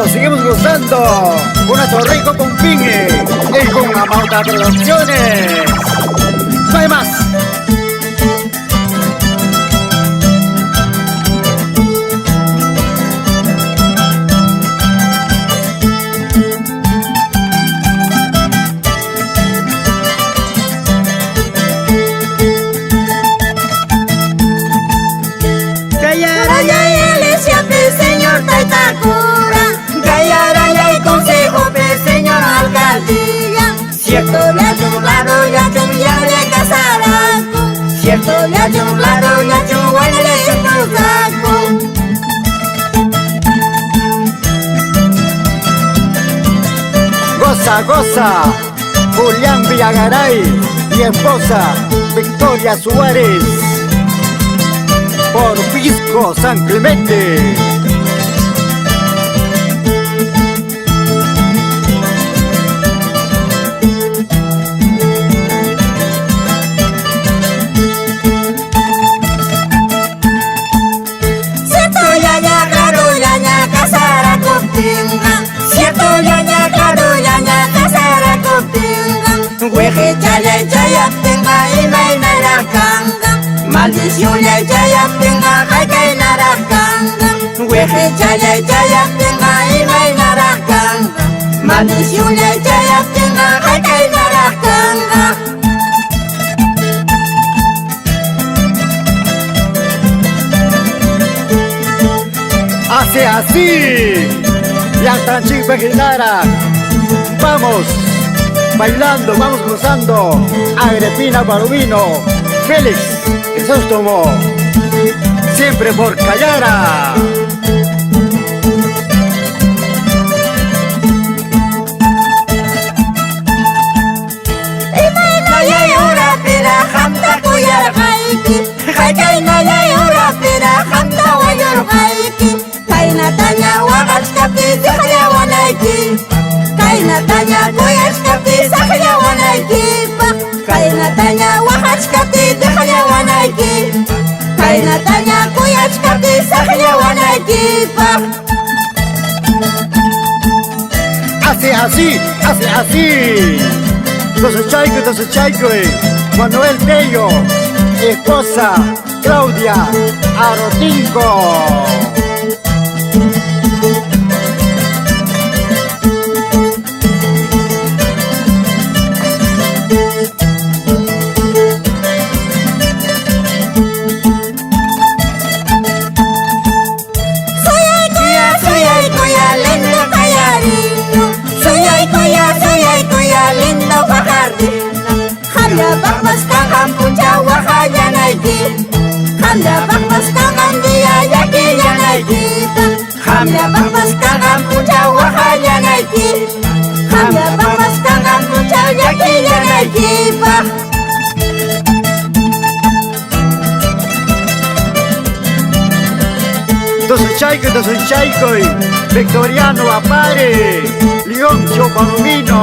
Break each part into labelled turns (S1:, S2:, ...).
S1: seguimos gozando. Una Torrico con Pingue y con Amauta Producciones. No hay más.
S2: Cierto ya chumlado ya chumyale casaraco. Cierto ya chumlado ya chumguayale chupasaco.
S1: Goza, goza, Julián Villagaray y esposa Victoria Suárez por Pisco San Clemente.
S2: Maldición ya tenga hay que narakanga. Weje ya tenga y me narakanga. Maldición ya tenga hay que narakanga.
S1: Hace así, ya tan chica Ginara. Vamos bailando, vamos gozando. Agripina Balbino, Félix Crisóstomo, siempre por Callara.
S2: Kainatanya goyashkapti sakhyawanaykipa. Kainatanya wahachkapti dekhyawanayki. Kainatanya goyashkapti sakhyawanaykipa.
S1: Hace así, hace así. Tosechayco, Manuel Tello, esposa Claudia Arotinco.
S2: Hamda bakmas kangan dia yaki yanaiki. Hamda bakmas kangan puja wahaya naiki. Hamda bakmas kangan puja yaki yanaiki.
S1: Tosechayco, Victoriano Apare, León Chopalomino,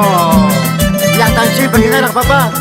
S1: la tan chipa que era papá.